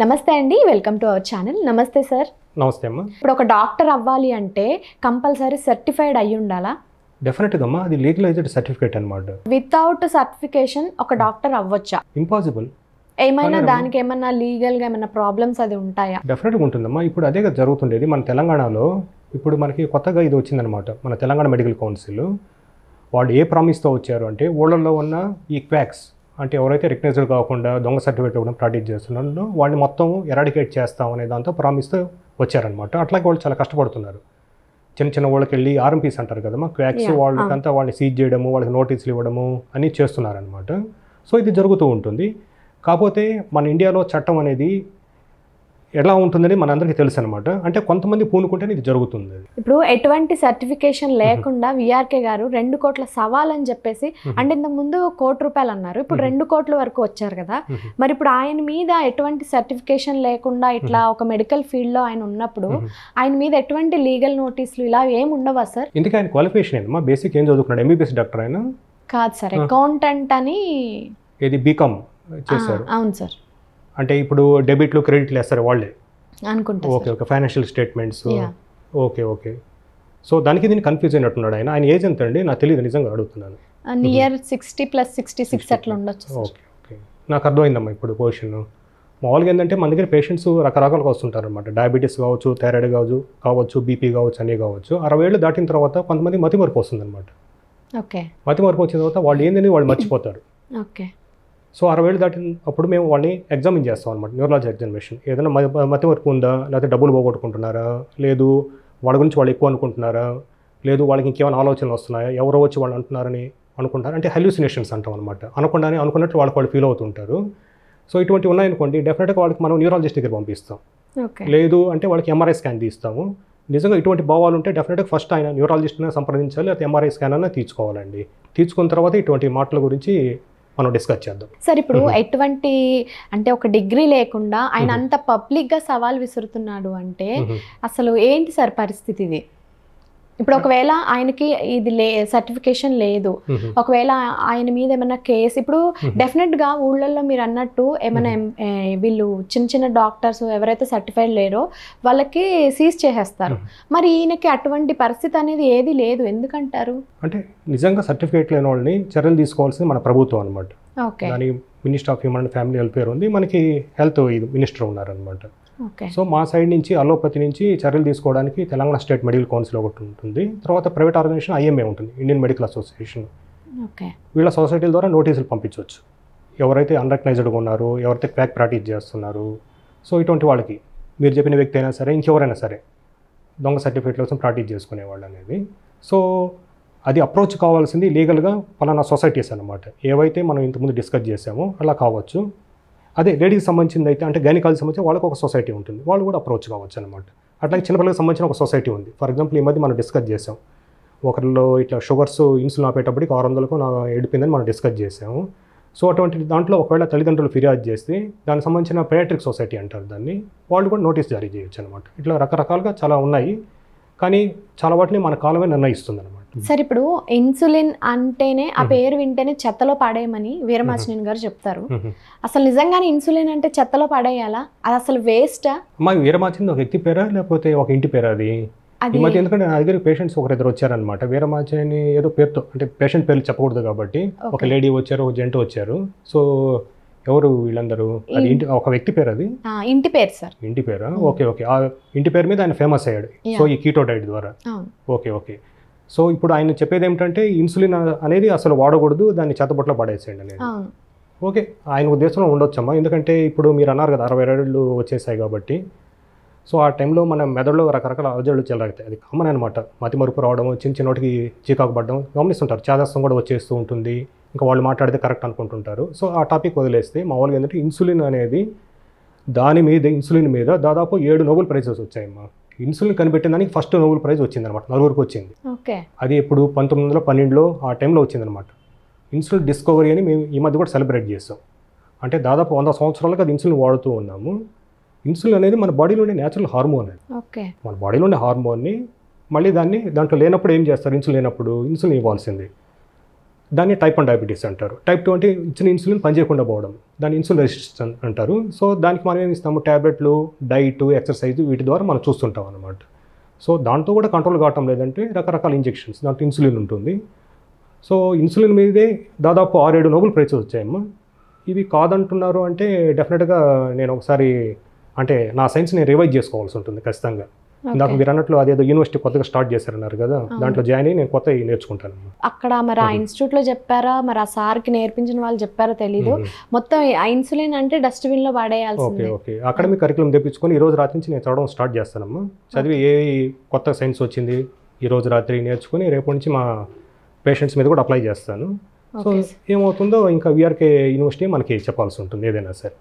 నమస్తే అండి, welcome to our channel. నమస్తే సార్. నమస్తే అమ్మా. ఇప్పుడు ఒక డాక్టర్ అవ్వాలి అంటే కంపల్సరీ సర్టిఫైడ్ అయ్యి ఉండాలా? డెఫినెట్గా అమ్మా, అది లీగలైజ్డ్ సర్టిఫికేట్ అనమాట. వితౌట్ సర్టిఫికేషన్ ఒక డాక్టర్ అవ్వచ్చా? ఇంపాసిబుల్. ఏమైనా దానికి ఏమన్నా లీగల్గా ఏమైనా ప్రాబ్లమ్స్ అది ఉంటాయా? డెఫినెట్గా ఉంటుందమ్మా. ఇప్పుడు అదే జరుగుతుండేది మన తెలంగాణలో. ఇప్పుడు మనకి కొత్తగా ఇది వచ్చిందనమాట, మన తెలంగాణ మెడికల్ కౌన్సిల్. వాళ్ళు ఏ ప్రామిస్తో వచ్చారు అంటే, ఊళ్ళల్లో ఉన్న ఈ క్వాక్స్ అంటే ఎవరైతే రికగ్నైజ్డ్ కాకుండా దొంగ సర్టిఫికేట్ కూడా ప్రాక్టీస్ చేస్తున్నారో వాళ్ళని మొత్తం ఎరాడికేట్ చేస్తాం అనే దాంతో ప్రామిస్తో వచ్చారనమాట. అట్లాగే వాళ్ళు చాలా కష్టపడుతున్నారు. చిన్న చిన్న వాళ్ళకి వెళ్ళి ఆర్ఎంపీస్ అంటారు కదమ్మా, క్వాక్స్, వాళ్ళకంతా వాళ్ళని సీజ్ చేయడము, వాళ్ళకి నోటీసులు ఇవ్వడము అని చేస్తున్నారనమాట. సో ఇది జరుగుతూ ఉంటుంది. కాకపోతే మన ఇండియాలో చట్టం అనేది ఎలా ఉంటుందని మనందరికీ తెలుసు అనమాట. అంటే కొంతమంది పూనుకుంటేనే ఇది జరుగుతుంది. ఇప్పుడు ఎటువంటి సర్టిఫికేషన్ లేకుండా విఆర్కే గారు 2 కోట్ల సవాల్ అని చెప్పేసి, అంటే ఇంతకుముందు ₹1,00,00,000 అన్నారు, ఇప్పుడు 2 కోట్ల వరకు వచ్చారు కదా. మరి ఇప్పుడు ఆయన మీద ఎటువంటి సర్టిఫికేషన్ లేకుండా ఇట్లా ఒక మెడికల్ ఫీల్డ్లో ఆయన ఉన్నప్పుడు ఆయన మీద ఎటువంటి లీగల్ నోటీసులు ఇలా ఏమి ఉండవా సార్? ఇందుకే ఆయన క్వాలిఫికేషన్ ఏంటమ్మా? బేసిక్ ఏం చదువుకున్నాడు? ఎంబీబీఎస్ డాక్టర్ ఆయన కాదు సార్, అకౌంటెంట్ అని. ఇది బీకామ్ చేశారు. అవును సార్. అంటే ఇప్పుడు డెబిట్లు క్రెడిట్లు వేస్తారు వాళ్ళే అనుకుంటా. Okay okay, financial statements. Okay okay. So దానికి దీన్ని కన్ఫ్యూజ్ అయినట్టున్నాడు ఆయన. ఆయన ఏజ్ ఎంత అండి? నాకు తెలియదు, నిజంగా అడుగుతున్నాను. నియర్ 60 + 66 అట్లా ఉండొచ్చు. ఓకే ఓకే, నాకు అర్థమైందమ్మా ఇప్పుడు పొజిషన్. మామూలుగా ఏంటంటే మన దగ్గర పేషెంట్స్ రకరకాలుగా వస్తుంటారు అనమాట. డయాబెటీస్ కావచ్చు, థైరాయిడ్ కావచ్చు, బీపీ కావచ్చు, అన్నీ కావచ్చు. 60 ఏళ్ళు దాటిన తర్వాత కొంతమంది మతిమరుపు వస్తుందన్నమాట. ఓకే. మతిమరుపు వచ్చిన తర్వాత వాళ్ళు ఏందని వాళ్ళు మర్చిపోతారు. ఓకే. సో 60 ఏళ్ళు దాటినప్పుడు మేము వాళ్ళని ఎగ్జామిన్ చేస్తాం అనమాట, న్యూరాలజీ ఎగ్జామినేషన్. ఏదైనా మతిమరుపు ఉందా, లేకపోతే డబ్బులు పోగొట్టుకుంటున్నారా, లేదు వాళ్ళ గురించి వాళ్ళు ఎక్కువ అనుకుంటున్నారా, లేదు వాళ్ళకి ఇంకేమైనా ఆలోచనలు వస్తున్నాయా, ఎవరో వచ్చి వాళ్ళు అంటున్నారని అనుకుంటారు. అంటే హెల్యూసినేషన్స్ అంటాం అనమాట. అనుకున్నట్టు వాళ్ళు ఫీల్ అవుతుంటారు. సో ఇటువంటి ఉన్నాయనుకోండి, డెఫినెట్గా వాళ్ళకి మనం న్యూరాలజిస్ట్ దగ్గర పంపిస్తాం. లేదు అంటే వాళ్ళకి ఎంఆర్ఐ స్కాన్ తీస్తాము. నిజంగా ఇటువంటి భావాలు ఉంటే డెఫినెట్గా ఫస్ట్ ఆయన న్యూరాలజిస్ట్ని సంప్రదించాలి, లేకపోతే ఎంఆర్ఐ స్కాన్ అన్న తీసుకోవాలండి. తీసుకున్న తర్వాత ఇటువంటి మాటల గురించి మనం డిస్కస్ చేద్దాం. సార్, ఇప్పుడు ఎటువంటి అంటే ఒక డిగ్రీ లేకుండా ఆయన అంత పబ్లిక్గా సవాల్ విసురుతున్నాడు అంటే అసలు ఏంటి సార్ పరిస్థితి ఇది? ఇప్పుడు ఒకవేళ ఆయనకి ఇది సర్టిఫికేషన్ లేదు, ఒకవేళ ఆయన మీద ఏమైనా కేసు, ఇప్పుడు డెఫినెట్గా ఊళ్ళల్లో మీరు అన్నట్టు ఏమైనా వీళ్ళు చిన్న చిన్న డాక్టర్స్ ఎవరైతే సర్టిఫైడ్ లేరో వాళ్ళకి సీజ్ చేసేస్తారు. మరి ఈయనకి అటువంటి పరిస్థితి అనేది ఏది లేదు, ఎందుకంటారు? అంటే నిజంగా సర్టిఫికేట్ లేని వాళ్ళని చర్యలు తీసుకోవాల్సింది మన ప్రభుత్వం అనమాట. దాని minister of human and family welfare ఉంది, మనకి హెల్త్ మినిస్టర్ ఉన్నారనమాట. సో మా సైడ్ నుంచి అలోపతి నుంచి చర్యలు తీసుకోవడానికి తెలంగాణ స్టేట్ మెడికల్ కౌన్సిల్ ఒకటి ఉంటుంది. తర్వాత ప్రైవేట్ ఆర్గనైజేషన్ ఐఎంఏ ఉంటుంది, ఇండియన్ మెడికల్ అసోసియేషన్. వీళ్ళ సొసైటీల ద్వారా నోటీసులు పంపించవచ్చు ఎవరైతే అన్రెకగ్నైజ్డ్గా ఉన్నారో, ఎవరైతే క్వాక్ ప్రాక్టీస్ చేస్తున్నారు. సో ఇటువంటి వాళ్ళకి మీరు చెప్పిన వ్యక్తి అయినా సరే, ఇంకెవరైనా సరే దొంగ సర్టిఫికేట్ల కోసం ప్రాక్టీస్ చేసుకునేవాళ్ళు అనేది. సో అది అప్రోచ్ కావాల్సింది లీగల్గా పలానా సొసైటీస్ అనమాట. ఏవైతే మనం ఇంతకుముందు డిస్కస్ చేసామో అలా కావచ్చు. అదే లేడీకి సంబంధించింది అయితే, అంటే గైనకాలజీ సంబంధించి వాళ్ళకి ఒక సొసైటీ ఉంటుంది, వాళ్ళు కూడా అప్రోచ్ కావచ్చు అనమాట. అట్లాగే చిన్నపిల్లలకు సంబంధించిన ఒక సొసైటీ ఉంది. ఫర్ ఎగ్జాంపుల్ ఈ మధ్య మనం డిస్కస్ చేసాం, ఒకరిలో ఇట్లా షుగర్స్ ఇన్సులిన్ ఆపేటప్పటికి 600కు ఏడిపోయిందని మనం డిస్కస్ చేసాము. సో అటువంటి దాంట్లో ఒకవేళ తల్లిదండ్రులు ఫిర్యాదు చేస్తే దానికి సంబంధించిన పెడియాట్రిక్ సొసైటీ అంటారు దాన్ని, వాళ్ళు కూడా నోటీస్ జారీ చేయొచ్చు అనమాట. ఇట్లా రకరకాలుగా చాలా ఉన్నాయి, కానీ చాలా వాటిని మన కాలమే నిర్ణయిస్తుంది అనమాట. సార్, ఇప్పుడు ఇన్సులిన్ అంటేనే ఆ పేరు వింటేనే చెత్తలో పడేయమని వీరమాచినేని గారు చెప్తారు. అసలు నిజంగానే ఇన్సులిన్ అంటే చెత్తలో పడేయాలా? అది అసలు వేస్టా? మా వీరమాచినేని ఒక వ్యక్తి పేరా లేకపోతే ఒక ఇంటి పేరా అది? ఈ మధ్య ఎందుకంటే నా దగ్గర పేషెంట్స్ ఒకరిద్దరు వచ్చారనమాట. వీరమాచినేని ఏదో పేరుతో, అంటే పేషెంట్ పేర్లు చెప్పకూడదు కాబట్టి, ఒక లేడీ వచ్చారు, ఒక జెంట్ వచ్చారు. సో ఎవరు వీళ్ళందరూ? అది ఇంటి ఒక వ్యక్తి పేరు, అది ఇంటి పేరు సార్. ఇంటి పేరా? Okay okay. ఆ ఇంటి పేరు మీద ఆయన ఫేమస్ అయ్యాడు. సో ఈ కీటో డైట్ ద్వారా. Okay okay. సో ఇప్పుడు ఆయన చెప్పేది ఏమిటంటే ఇన్సులిన్ అనేది అసలు వాడకూడదు, దాన్ని చెత్తబొట్లో పడేసేయండి అనేది. ఓకే, ఆయన ఉద్దేశంలో ఉండొచ్చమ్మా. ఎందుకంటే ఇప్పుడు మీరు అన్నారు కదా 60 ఏళ్ళు వచ్చేసాయి కాబట్టి. సో ఆ టైంలో మన మెదడులో రకరకాల అలజడులు చెలరాగుతాయి. అది కామన్ అనమాట. మతిమరుపు రావడం, చిన్న చిన్నటికి చీకాకు పడడం గమనిస్తుంటారు. చాదస్తం కూడా వచ్చేస్తూ ఉంటుంది. ఇంకా వాళ్ళు మాట్లాడితే కరెక్ట్ అనుకుంటుంటారు. సో ఆ టాపిక్ వదిలేస్తే మామూలుగా ఏంటంటే ఇన్సులిన్ అనేది, ఇన్సులిన్ మీద దాదాపు 7 నోబెల్ ప్రైజెస్ వచ్చాయమ్మా. ఇన్సులిన్ కనిపెట్టిన దానికి ఫస్ట్ నోబెల్ ప్రైజ్ వచ్చిందనమాట, 4 వచ్చింది. అది ఇప్పుడు 1912లో ఆ టైంలో వచ్చిందనమాట. ఇన్సులిన్ డిస్కవరీ అని మేము ఈ మధ్య కూడా సెలబ్రేట్ చేస్తాం. అంటే దాదాపు 100 సంవత్సరాలుగా అది ఇన్సులిన్ వాడుతూ ఉన్నాము. ఇన్సులిన్ అనేది మన బాడీలో ఉండే న్యాచురల్ హార్మోన్. అది మన బాడీలో ఉండే హార్మోన్ని మళ్ళీ దాంట్లో లేనప్పుడు ఏం చేస్తారు? ఇన్సులిన్ లేనప్పుడు ఇన్సులిన్ ఇవ్వాల్సింది. దాన్ని టైప్ 1 డయాబెటీస్ అంటారు. టైప్ 2 అంటే ఇచ్చిన ఇన్సులిన్ పనిచేయకుండా పోవడం, దాన్ని ఇన్సులిన్ రెసిస్టెన్స్ అంటారు. సో దానికి మనం ఏమి ఇస్తాము, ట్యాబ్లెట్లు, డైట్, ఎక్సర్సైజ్ వీటి ద్వారా మనం చూస్తుంటాం అనమాట. సో దాంతో కూడా కంట్రోల్ కావటం లేదంటే రకరకాల ఇంజెక్షన్స్, దాంట్లో ఇన్సులిన్ ఉంటుంది. సో ఇన్సులిన్ మీదే దాదాపు 6-7 నోబెల్ ప్రైజెస్ వచ్చాయమ్మా. ఇవి కాదంటున్నారు అంటే డెఫినెట్గా నేను ఒకసారి అంటే నా సైన్స్ నేను రివైజ్ చేసుకోవాల్సి ఉంటుంది ఖచ్చితంగా. ఇందాక మీరు అన్నట్లు అదేదో యూనివర్సిటీ కొత్తగా స్టార్ట్ చేశారన్నారు కదా, దాంట్లో జాయిన్ అయ్యి నేను కొత్త నేర్చుకుంటాను. అక్కడ మరి ఆ ఇన్స్టిట్యూట్లో చెప్పారా, మరి ఆ సార్కి నేర్పించిన వాళ్ళు చెప్పారో తెలీదు, మొత్తం ఆ ఇన్సులిన్ అంటే డస్ట్బిన్లో పడేయాల్సిందే. ఓకే, అకాడమిక్ కరికులం తెప్పించుకొని ఈ రోజు రాత్రి నుంచి నేను చదవడం స్టార్ట్ చేస్తానమ్మా. చదివి ఏ కొత్త సైన్స్ వచ్చింది ఈ రోజు రాత్రి నేర్చుకుని రేపటి నుంచి మా పేషెంట్స్ మీద కూడా అప్లై చేస్తాను. సో ఏమవుతుందో ఇంకా విఆర్కే యూనివర్సిటీ మనకి చెప్పాల్సి ఉంటుంది ఏదైనా సరే.